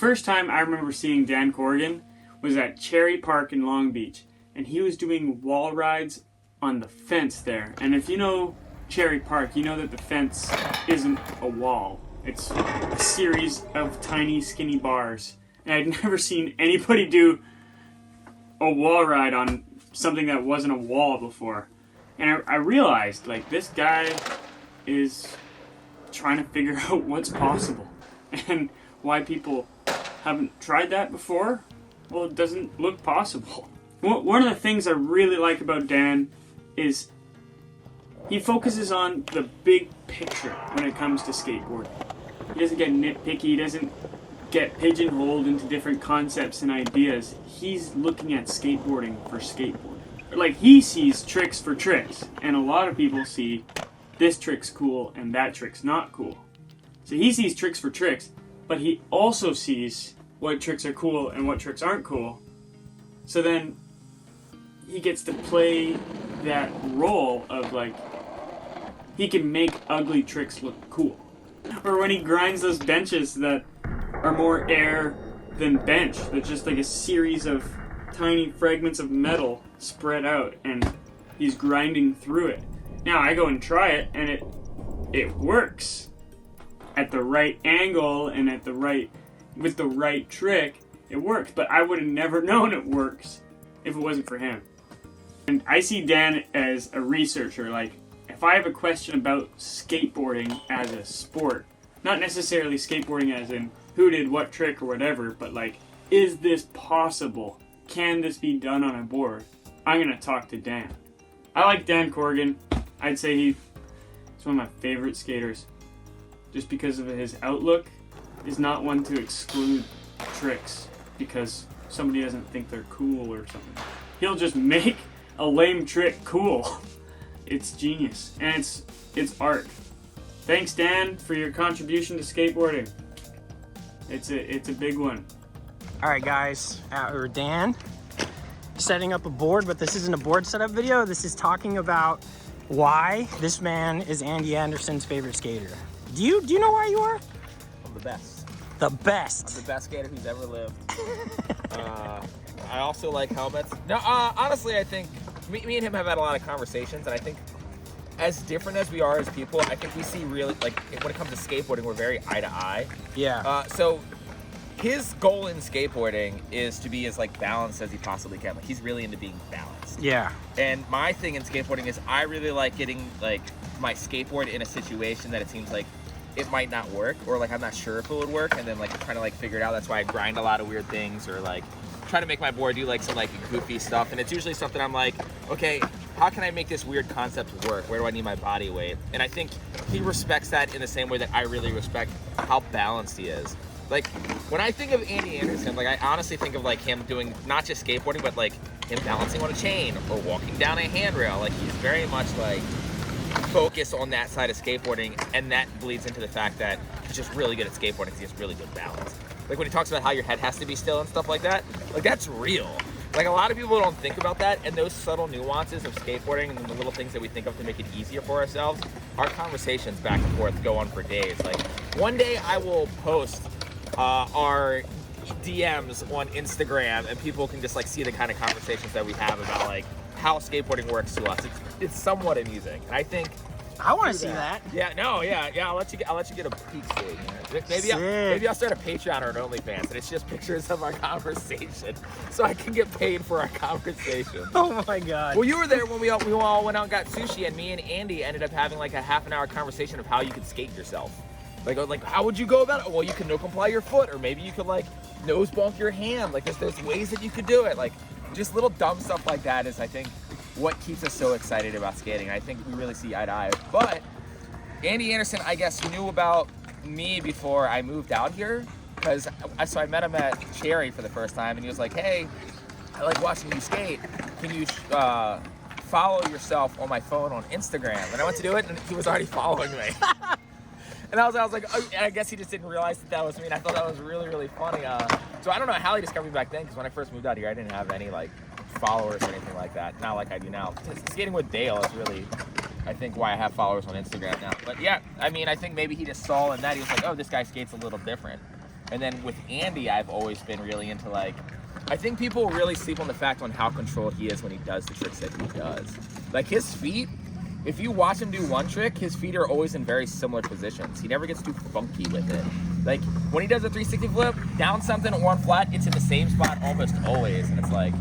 first time I remember seeing Dan Corrigan was at Cherry Park in Long Beach, and he was doing wall rides on the fence there. And if you know Cherry Park, you know that the fence isn't a wall. It's a series of tiny, skinny bars. And I'd never seen anybody do a wall ride on something that wasn't a wall before. And I realized, like, this guy is trying to figure out what's possible. And why people haven't tried that before? Well, it doesn't look possible. One of the things I really like about Dan is he focuses on the big picture when it comes to skateboarding. He doesn't get nitpicky, he doesn't get pigeonholed into different concepts and ideas. He's looking at skateboarding for skateboarding. Like, he sees tricks for tricks, and a lot of people see this trick's cool and that trick's not cool. So he sees tricks for tricks, but he also sees what tricks are cool and what tricks aren't cool. So then he gets to play that role of, like, he can make ugly tricks look cool. Or when he grinds those benches that are more air than bench, they're just like a series of tiny fragments of metal spread out, and he's grinding through it. Now I go and try it, and it works at the right angle and with the right trick. It works, but I would have never known it works if it wasn't for him. And I see Dan as a researcher. Like, if I have a question about skateboarding as a sport, not necessarily skateboarding as in who did what trick or whatever, but like, is this possible? Can this be done on a board? I'm going to talk to Dan. I like Dan Corrigan. I'd say he's one of my favorite skaters. Just because of his outlook, is not one to exclude tricks because somebody doesn't think they're cool or something. He'll just make a lame trick cool. It's genius, and it's art. Thanks, Dan, for your contribution to skateboarding. It's a big one. All right, guys, we're Dan setting up a board, but this isn't a board setup video. This is talking about why this man is Andy Anderson's favorite skater. Do you know why you are? I'm the best. The best. I'm the best skater who's ever lived. I also like helmets. No, honestly, I think me and him have had a lot of conversations, and I think as different as we are as people, I think we see really, like, when it comes to skateboarding, we're very eye to eye. Yeah. So his goal in skateboarding is to be as, like, balanced as he possibly can. Like, he's really into being balanced. Yeah. And my thing in skateboarding is I really like getting, like, my skateboard in a situation that it seems like it might not work, or like I'm not sure if it would work, and then like trying to like figure it out. That's why I grind a lot of weird things, or like try to make my board do like some like goofy stuff. And it's usually something I'm like, okay, how can I make this weird concept work? Where do I need my body weight? And I think he respects that in the same way that I really respect how balanced he is. Like, when I think of Andy Anderson, like, I honestly think of like him doing not just skateboarding, but like him balancing on a chain or walking down a handrail. Like, he's very much like focus on that side of skateboarding, and that bleeds into the fact that he's just really good at skateboarding because he has really good balance. Like, when he talks about how your head has to be still and stuff like that, like, that's real. Like, a lot of people don't think about that, and those subtle nuances of skateboarding and the little things that we think of to make it easier for ourselves, our conversations back and forth go on for days. Like, one day I will post our DMs on Instagram, and people can just like see the kind of conversations that we have about like how skateboarding works to us. It's somewhat amusing, and I think I want to see that. Yeah, no, yeah. I'll let you get a peek see. Maybe I'll start a Patreon or an OnlyFans, and it's just pictures of our conversation, so I can get paid for our conversation. Oh my god. Well, you were there when we all went out and got sushi, and me and Andy ended up having like a half-an-hour conversation of how you could skate yourself. Like how would you go about it? Well, you could no comply your foot, or maybe you could like nose bonk your hand. Like there's ways that you could do it. Like just little dumb stuff like that is, I think, what keeps us so excited about skating. I think we really see eye to eye. But Andy Anderson, I guess, knew about me before I moved out here, because I met him at Cherry for the first time, and he was like, "Hey, I like watching you skate. Can you follow yourself on my phone on Instagram?" And I went to do it, and he was already following me. And I was like, oh, I guess he just didn't realize that was me, and I thought that was really, really funny. So I don't know how he discovered me back then, because when I first moved out here, I didn't have any like followers or anything like that. Not like I do now. Skating with Dale is really, I think, why I have followers on Instagram now. But yeah, I mean, I think maybe he just saw in that, he was like, oh, this guy skates a little different. And then with Andy, I've always been really into like, I think people really sleep on the fact on how controlled he is when he does the tricks that he does. Like his feet, if you watch him do one trick, his feet are always in very similar positions. He never gets too funky with it. Like when he does a 360 flip, down something or on flat, it's in the same spot almost always. And it's like,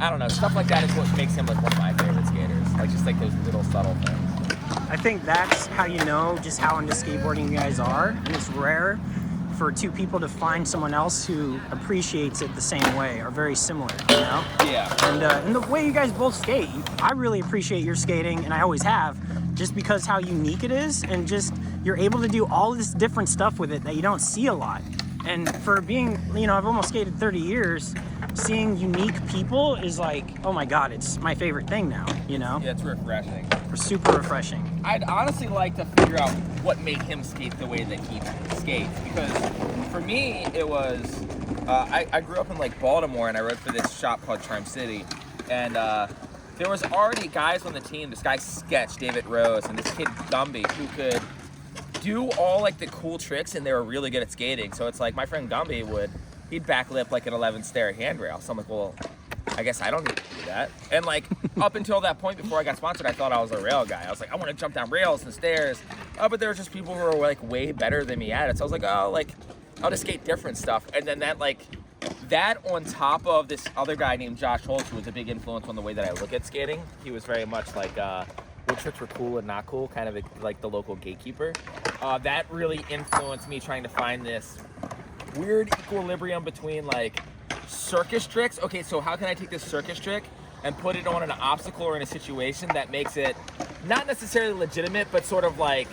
I don't know, stuff like that is what makes him like one of my favorite skaters. Like just like those little subtle things. I think that's how you know just how into skateboarding you guys are, and it's rare for two people to find someone else who appreciates it the same way or very similar, you know? Yeah. And the way you guys both skate, I really appreciate your skating, and I always have, just because how unique it is, and just you're able to do all this different stuff with it that you don't see a lot. And for being, you know, I've almost skated 30 years, seeing unique people is like, oh my God, it's my favorite thing now, you know? Yeah, it's refreshing. Super refreshing. I'd honestly like to figure out what made him skate the way that he skates, because for me it was I grew up in like Baltimore, and I rode for this shop called Charm City, and there was already guys on the team. This guy Sketch, David Rose, and this kid Gumby, who could do all like the cool tricks, and they were really good at skating. So it's like my friend Gumby he'd backlip like an 11 stair handrail. So I'm like, well, I guess I don't need to do that. And like up until that point, before I got sponsored, I thought I was a rail guy. I was like, I want to jump down rails and stairs. But there were just people who were like way better than me at it. So I was like, oh, like I'll just skate different stuff. And then that on top of this other guy named Josh Holtz, who was a big influence on the way that I look at skating. He was very much like what tricks were cool and not cool, kind of like the local gatekeeper. That really influenced me trying to find this weird equilibrium between like circus tricks. Okay, so how can I take this circus trick and put it on an obstacle or in a situation that makes it not necessarily legitimate, but sort of like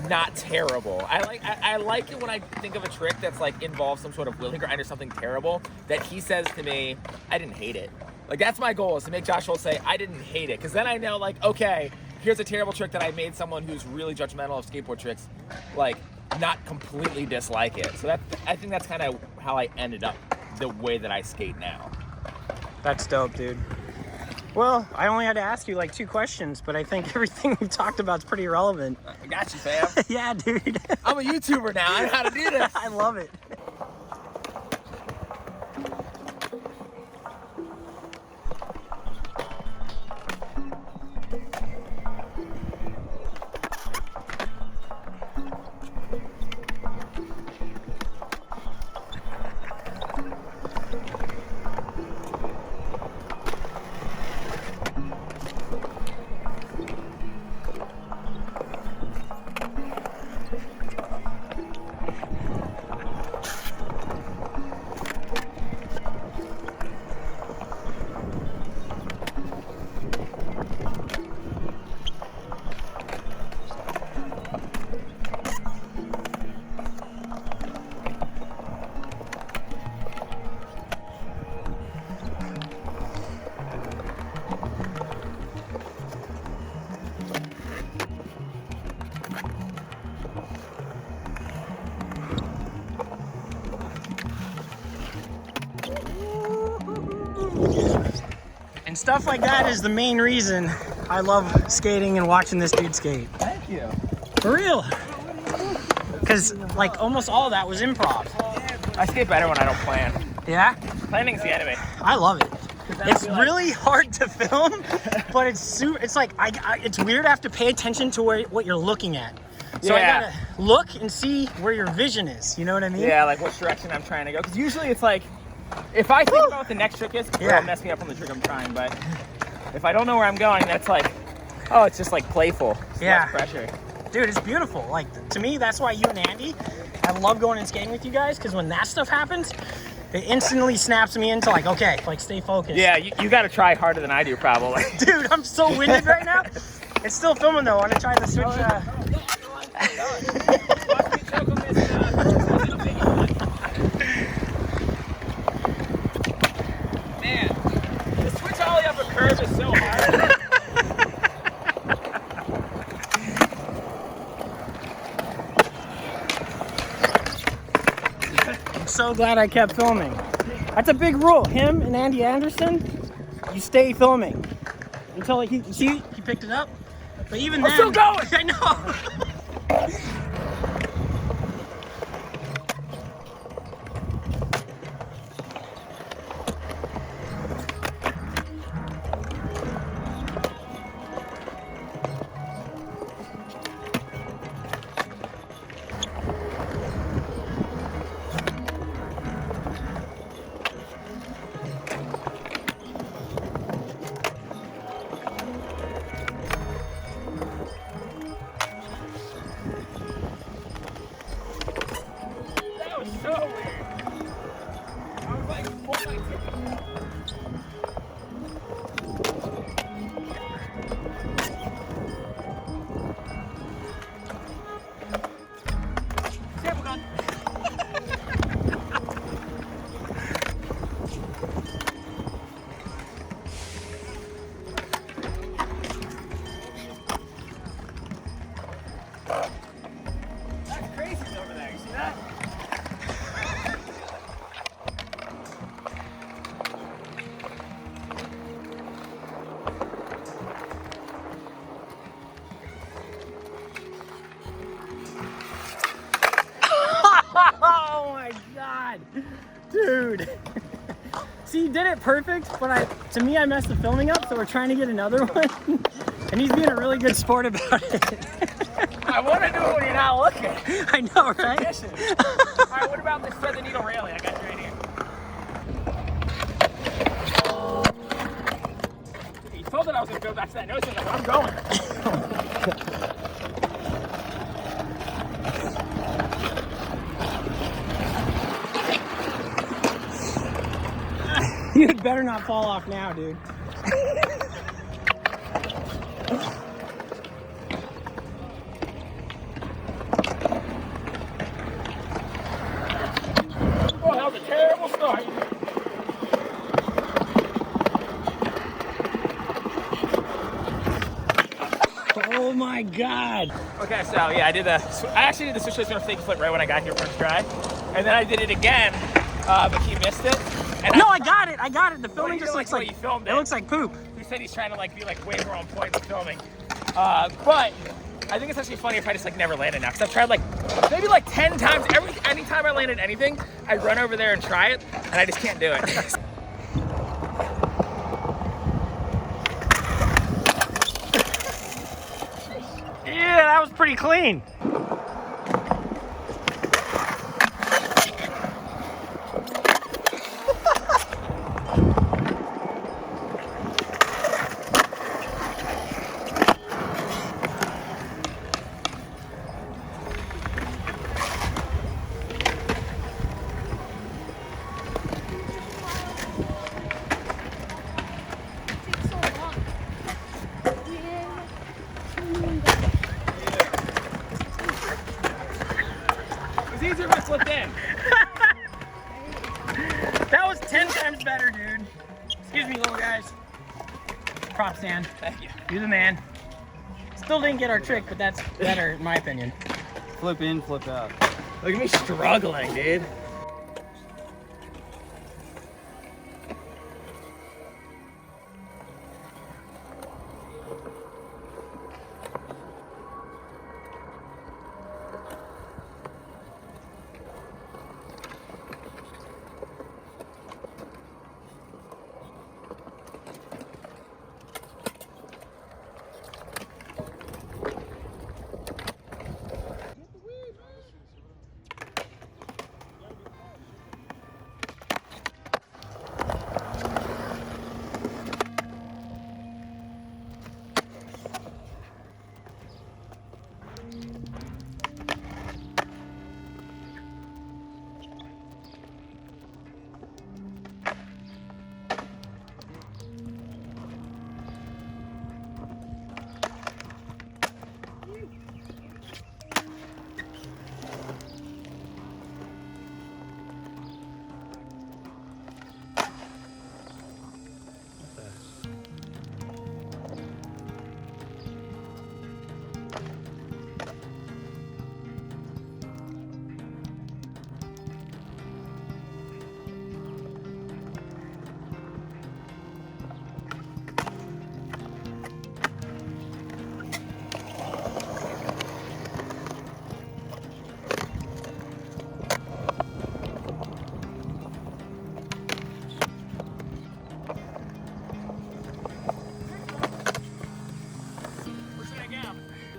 not terrible. I like it when I think of a trick that's like involves some sort of wheeling grind or something terrible that he says to me, I didn't hate it. Like that's my goal, is to make Josh Holt say, I didn't hate it. Because then I know like, okay, here's a terrible trick that I made someone who's really judgmental of skateboard tricks, like not completely dislike it. So I think that's kind of how I ended up the way that I skate now. That's dope, dude. Well, I only had to ask you like 2 questions, but I think everything we've talked about is pretty relevant. I got you, fam. Yeah, dude. I'm a YouTuber now. I know how to do this. I love it. And stuff like that is the main reason I love skating and watching this dude skate. Thank you. For real. Because like almost all of that was improv. I skate better when I don't plan. Yeah? Planning's the enemy. I love it. It's really hard to film, but it's like it's weird. I have to pay attention to what you're looking at. So I gotta look and see where your vision is. You know what I mean? Yeah, like which direction I'm trying to go. Because usually it's like, if I think about what the next trick is, it'll mess me up on the trick I'm trying. But if I don't know where I'm going, that's like, oh, it's just like playful. It's less pressure. Dude, it's beautiful. Like, to me, that's why you and Andy, I love going and skating with you guys, because when that stuff happens, it instantly snaps me into like, okay, like stay focused. Yeah, you got to try harder than I do, probably. Dude, I'm so winded right now. It's still filming though. I want to try the switch. Man, the switch ollie up a curve is so hard. I'm so glad I kept filming. That's a big rule. Him and Andy Anderson, you stay filming until he picked it up. But even then, still going. I know. Dude. See, he did it perfect, but to me, I messed the filming up, so we're trying to get another one. And he's being a really good sport about it. I want to do it when you're not looking. I know, right? All right, what about this thread the needle railing? I got you right here. You told that I was going to go back to that nose thing. I'm going. You had better not fall off now, dude. Oh, that was a terrible start. Oh my God. Okay, so yeah, I actually did the switch on a fake flip right when I got here first try. And then I did it again, but he missed it. And No, I got it. The filming just looks like, you filmed it looks like poop. He said he's trying to like be like way more on point with filming. But I think it's actually funny if I just like never landed now. Cause I've tried like maybe like 10 times. Anytime I landed anything, I run over there and try it, and I just can't do it. Yeah, that was pretty clean. It's easier if I flipped in. That was 10 times better, dude. Excuse me, little guys. Props, Dan. Thank you. You're the man. Still didn't get our trick, but that's better, in my opinion. Flip in, flip out. Look at me struggling, dude.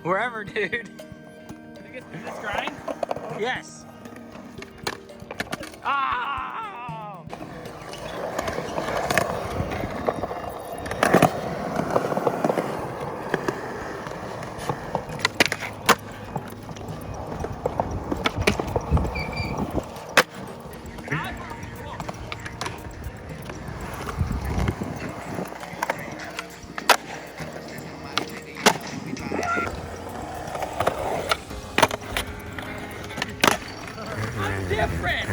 Wherever, dude. Is this grind? Yes. Oh! Different.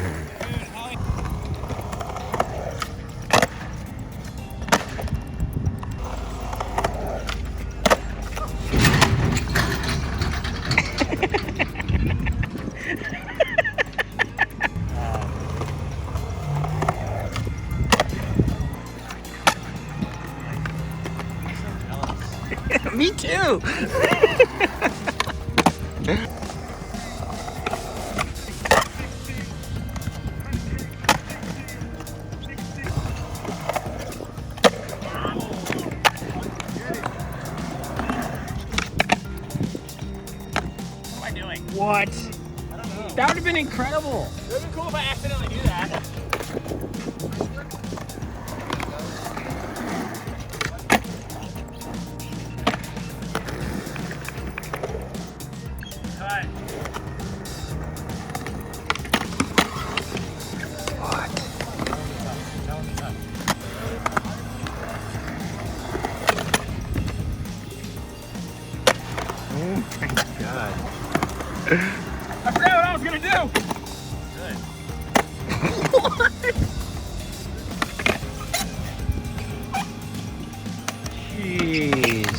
Me too. been incredible. It would be cool if I accidentally do that. Cut. Oh my god. I forgot what I was gonna do. Jeez.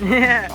Yeah.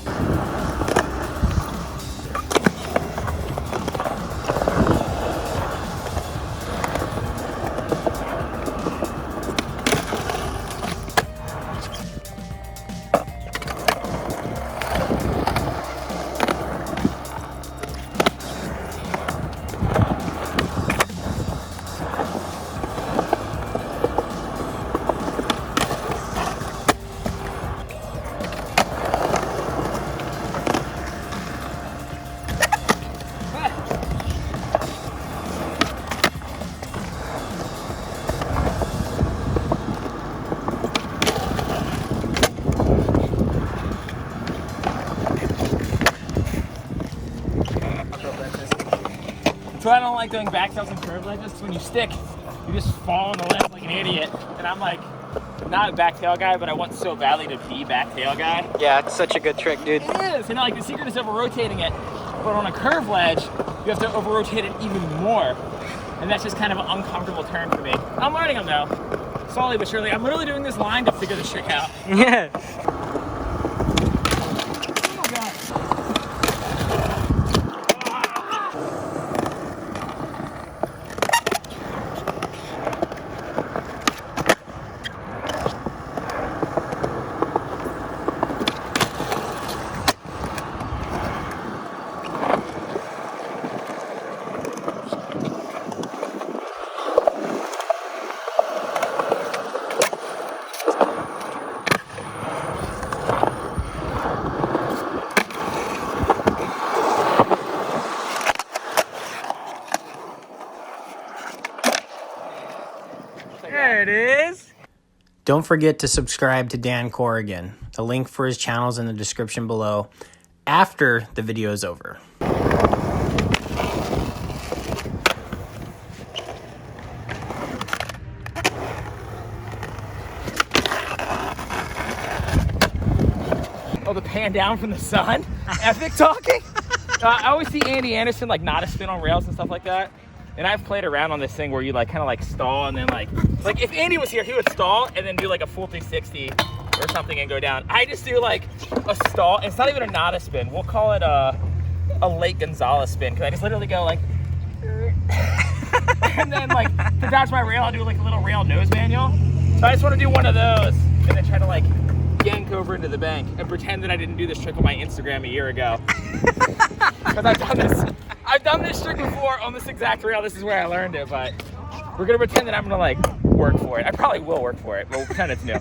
So I don't like doing backtails and curve ledges. When you stick, you just fall on the left like an idiot. And I'm like, not a backtail guy, but I want so badly to be backtail guy. Yeah, it's such a good trick, dude. It is. And like the secret is over rotating it. But on a curve ledge, you have to over rotate it even more. And that's just kind of an uncomfortable turn for me. I'm learning them though. Slowly but surely. I'm literally doing this line to figure this trick out. Yeah. Oh god. There it is. Don't forget to subscribe to Dan Corrigan. The link for his channel is in the description below after the video is over. Oh, the pan down from the sun? Epic talking? I always see Andy Anderson like not a spin on rails and stuff like that. And I've played around on this thing where you like kind of like stall and then like if Andy was here, he would stall and then do like a full 360 or something and go down. I just do like a stall. It's not even a nada spin. We'll call it a Lake Gonzalez spin because I just literally go like, and then like to dodge my rail, I'll do like a little rail nose manual. So I just want to do one of those and then try to like yank over into the bank and pretend that I didn't do this trick on my Instagram a year ago. Because I've done this trick before on this exact rail. This is where I learned it, but we're gonna pretend that I'm gonna like work for it. I probably will work for it, but we'll pretend it's new.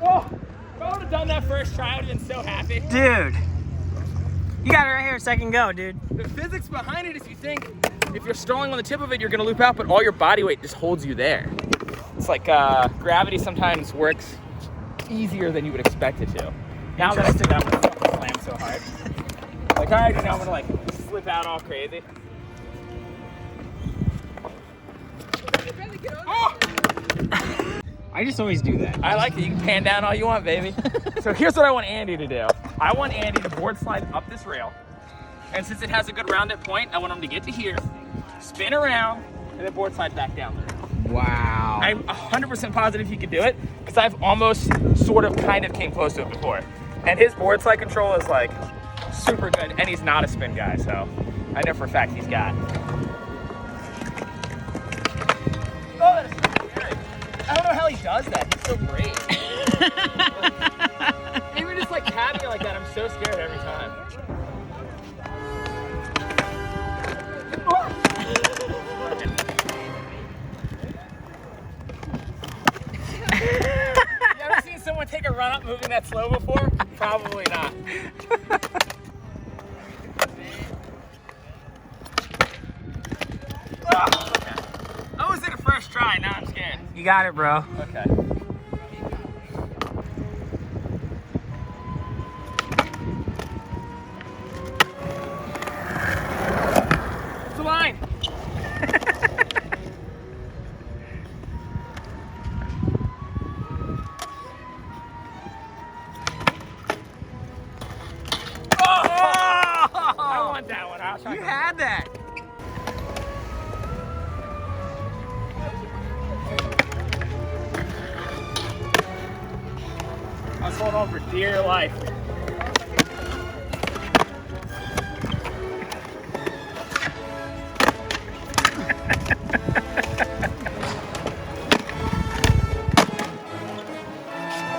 Oh, if I would have done that first try, I would have been so happy. Dude, you got it right here, second go, dude. The physics behind it is you think if you're stalling on the tip of it, you're gonna loop out, but all your body weight just holds you there. It's like gravity sometimes works easier than you would expect it to. Now that I stick out, I'm gonna fucking slam so hard. Like, all right, now I'm gonna like slip out all crazy. Oh! I just always do that. I like it. You can pan down all you want, baby. So here's what I want Andy to do. I want Andy to board slide up this rail. And since it has a good rounded point, I want him to get to here, spin around, and then board slide back down there. Wow. I'm 100% positive he could do it because I've almost sort of kind of came close to it before. And his board slide control is like super good, and he's not a spin guy, so I know for a fact he's got. Oh, that's so scary. I don't know how he does that. He's so brave. Even just like tapping it like that, I'm so scared every time. You ever seen someone take a run up moving that slow before? Probably not. Okay. I was in a first try, now I'm scared. You got it, bro. Okay. It's the line. I want that one. You had that. I was holding on for dear life.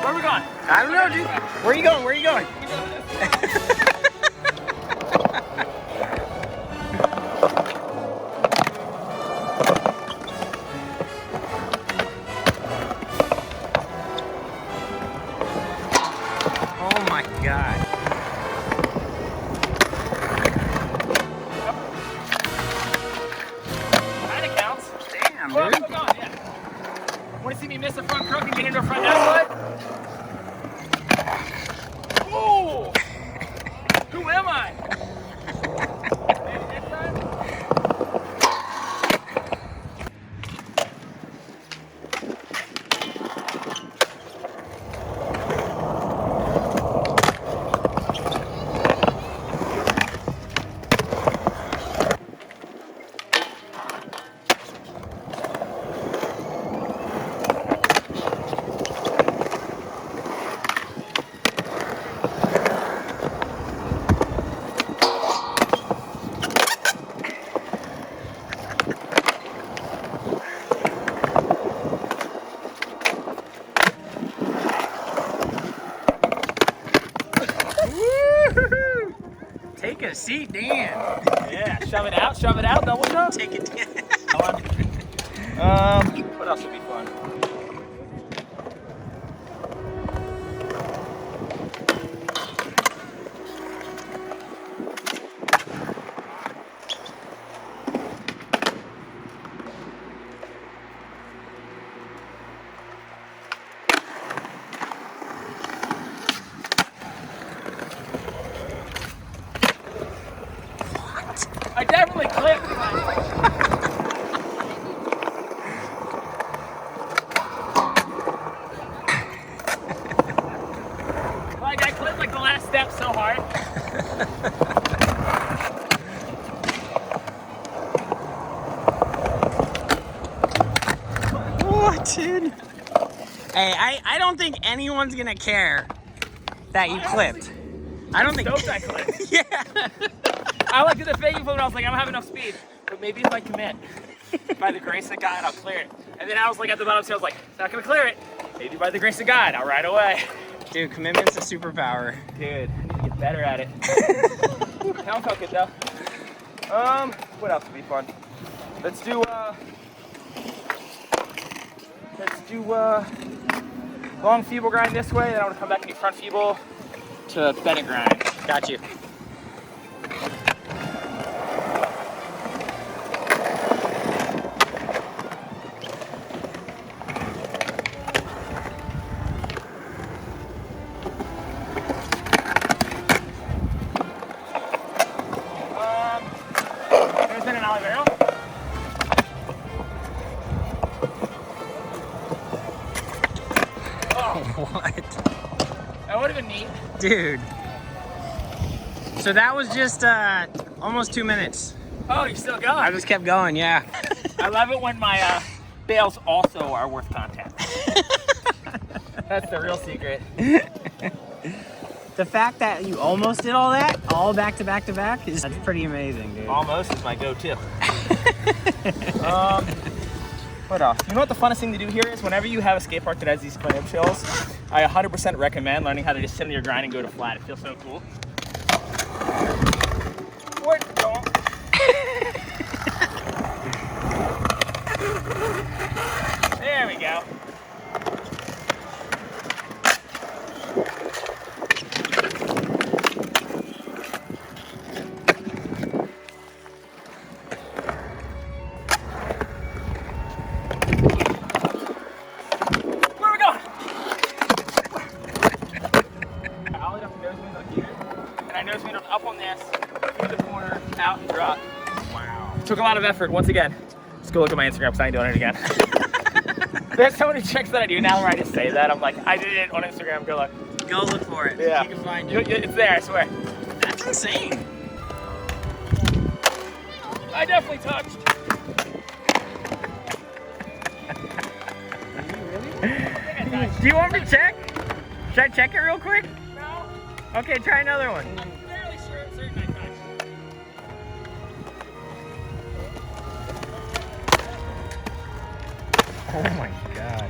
Where are we going? I don't know, dude. Where are you going? Where are you going? Oh my God. Kinda counts. Damn, Well, dude. we're going, yeah. Want to see me miss a front crook and get into a front down slide? Ooh! Who am I? Maybe next time? Take a seat, Dan. Yeah, shove it out, double shove. Take it. What else would be fun? I definitely clipped. Like I clipped like the last step so hard. What, dude? Hey, I don't think anyone's gonna care that you clipped. I don't think. Stoked I clipped. Yeah. I looked at the faking flip and I was like, I don't have enough speed. But maybe if I commit, by the grace of God, I'll clear it. And then I was like at the bottom, so I was like, not gonna clear it. Maybe by the grace of God, I'll ride away. Dude, commitment's a superpower. Dude, I need to get better at it. That one felt good though. What else would be fun? Let's do long feeble grind this way, then I want to come back and do front feeble to bend and grind. Got you. There's been an ollie barrel. What? That would have been neat. Dude. So that was just almost 2 minutes. Oh, you're still going. I just kept going, yeah. I love it when my bails also are worth content. That's the real secret. The fact that you almost did all that, all back to back to back, that's pretty amazing, dude. Almost is my go-to. What else? You know what the funnest thing to do here is? Whenever you have a skate park that has these clamp shells, I 100% recommend learning how to just sit on your grind and go to flat. It feels so cool. What? There we go. Took a lot of effort once again. Just go look at my Instagram because I ain't doing it again. There's so many tricks that I do now where I just say that. I'm like, I did it on Instagram. Go look. Go look for it. Yeah. You can find it. It's there, I swear. That's insane. I definitely touched. Do you want me to check? Should I check it real quick? No. Okay, try another one. I'm fairly certain I touched. Oh my god.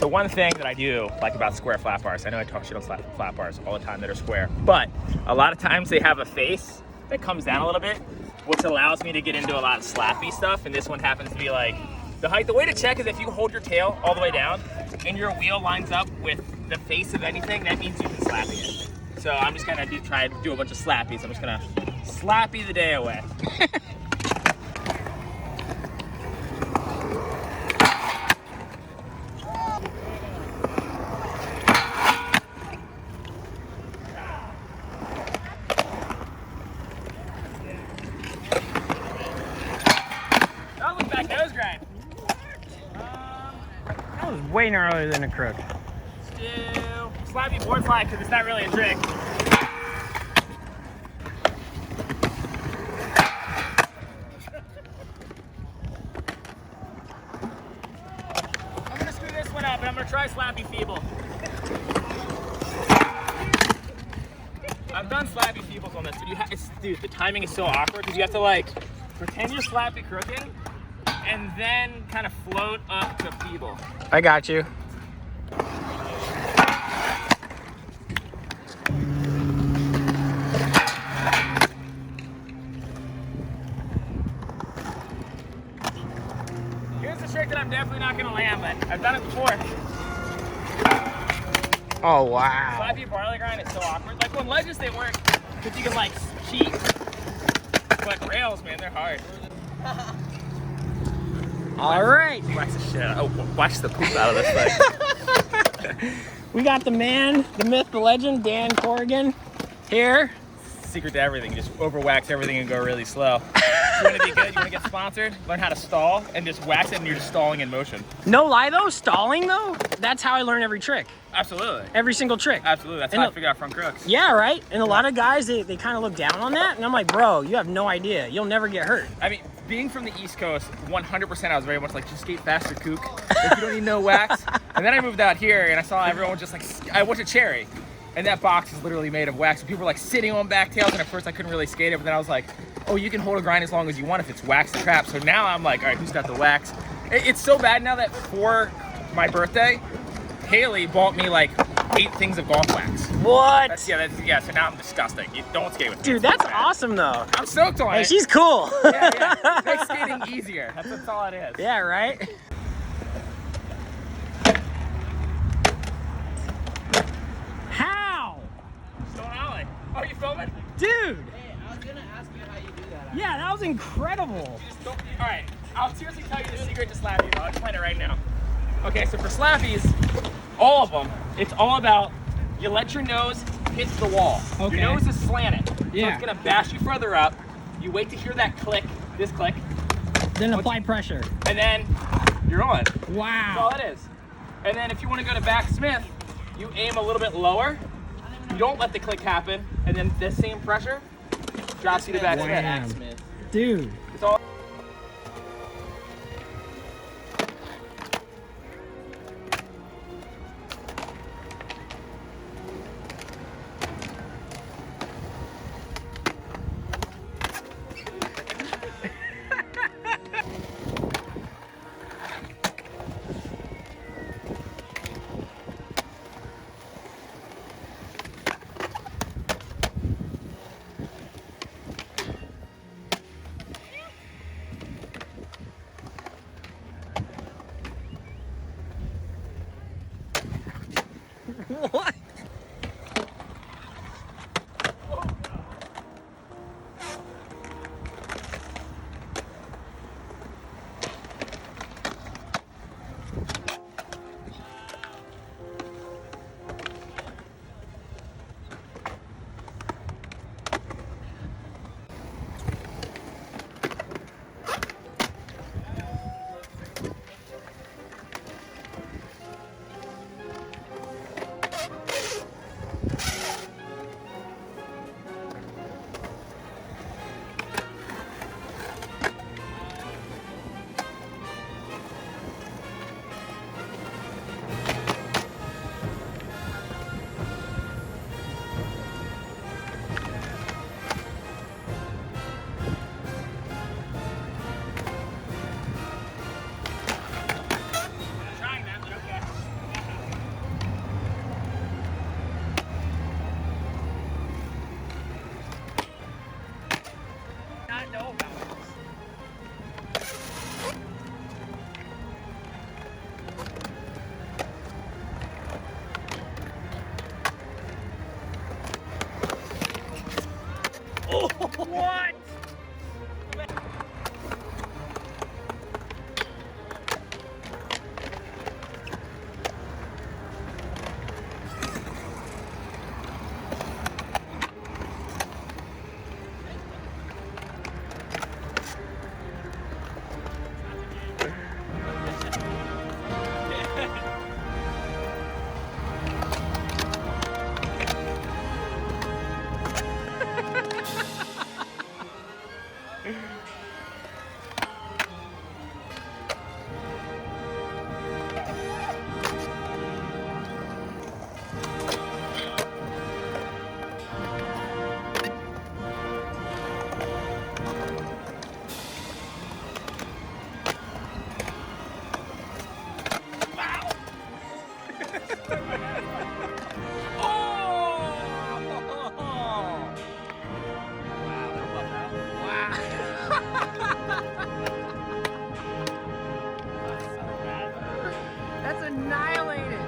So one thing that I do like about square flat bars, I know I talk shit on flat bars all the time that are square, but a lot of times they have a face that comes down a little bit, which allows me to get into a lot of slappy stuff, and this one happens to be like the height. The way to check is if you hold your tail all the way down and your wheel lines up with the face of anything, that means you can slappy it. So I'm just gonna try to do a bunch of slappies. I'm just gonna slappy the day away. Way gnarlier than a crook. Let's do slappy board slide because it's not really a trick. I'm gonna screw this one up and I'm gonna try slappy feeble. I've done slappy feebles on this, but dude, the timing is so awkward because you have to like pretend you're slappy crooking and then kind of float up to feeble. I got you. Here's the trick that I'm definitely not gonna land, but I've done it before. Oh wow. Slappy barley grind is so awkward. Like on ledges they work because you can like cheat, but rails, man, they're hard. All right. Watch the shit. Oh, watch the poop out of this thing. We got the man, the myth, the legend, Dan Corrigan here. Secret to everything, just over wax everything and go really slow. You want to be good, you want to get sponsored, learn how to stall and just wax it and you're just stalling in motion. No lie though, stalling though, that's how I learn every trick. Absolutely. Every single trick. Absolutely, that's how I figure out front crooks. Yeah, right? And a lot of guys, they kind of look down on that and I'm like, bro, you have no idea. You'll never get hurt. I mean, being from the East Coast, 100% I was very much like, just skate faster, kook. Like, you don't need no wax. And then I moved out here and I saw everyone just like, I went to Cherry. And that box is literally made of wax. And people were like sitting on back tails, and at first I couldn't really skate it, but then I was like, oh, you can hold a grind as long as you want if it's wax the trap. So now I'm like, all right, who's got the wax? It's so bad now that for my birthday, Haley bought me like 8 things of golf wax. What? So now I'm disgusting. You don't skate with me. Dude, that's awesome though. I'm stoked on Hey, it. she's cool. Yeah. Makes skating easier. That's all it is. Yeah, right? How? Stone Alley. Oh, you filming? Dude. Hey, I was gonna ask you how you do that. Yeah, that was incredible. All right, I'll seriously tell you the secret to slappies. I'll explain it right now. Okay, so for slappies, all of them, it's all about you let your nose hit the wall. Okay. Your nose is slanted. Yeah. So it's gonna bash you further up. You wait to hear that click, this click, Then apply pressure. and then you're on. That's Wow. all it is. And then if you want to go to back Smith, you aim a little bit lower. You don't let the click happen, and then the same pressure drops you to back Wow. Smith. Dude. It's all. What? What? That's annihilated.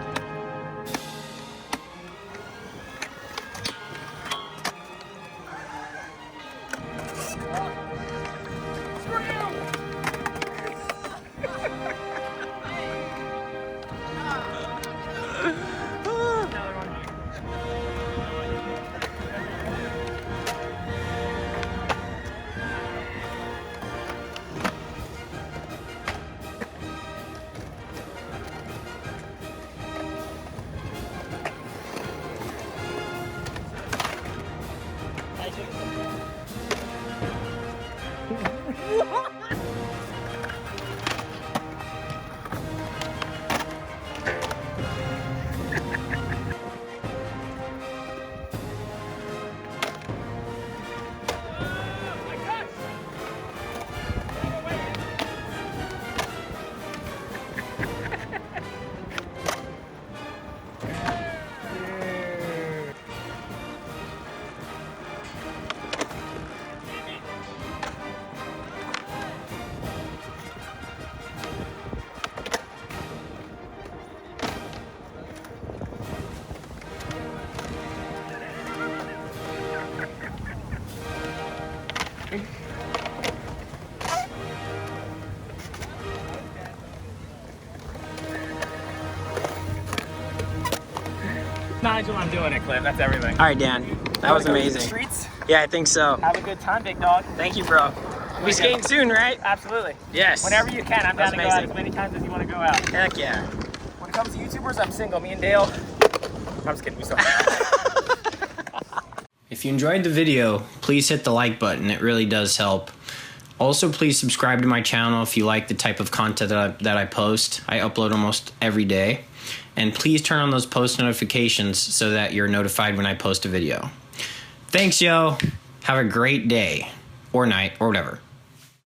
Nigel, I'm doing it, Cliff. That's everything. All right, Dan. That was amazing. Streets. Yeah, I think so. Have a good time, big dog. Thank you, bro. We skating soon, right? Absolutely. Yes. Whenever you can, I'm down to go out amazing. as many times as you want to go out. Heck yeah. When it comes to YouTubers, I'm single. Me and Dale. I'm just kidding. We still. If you enjoyed the video, please hit the like button. It really does help. Also, please subscribe to my channel if you like the type of content that I post. I upload almost every day. And please turn on those post notifications so that you're notified when I post a video. Thanks, yo. Have a great day or night or whatever.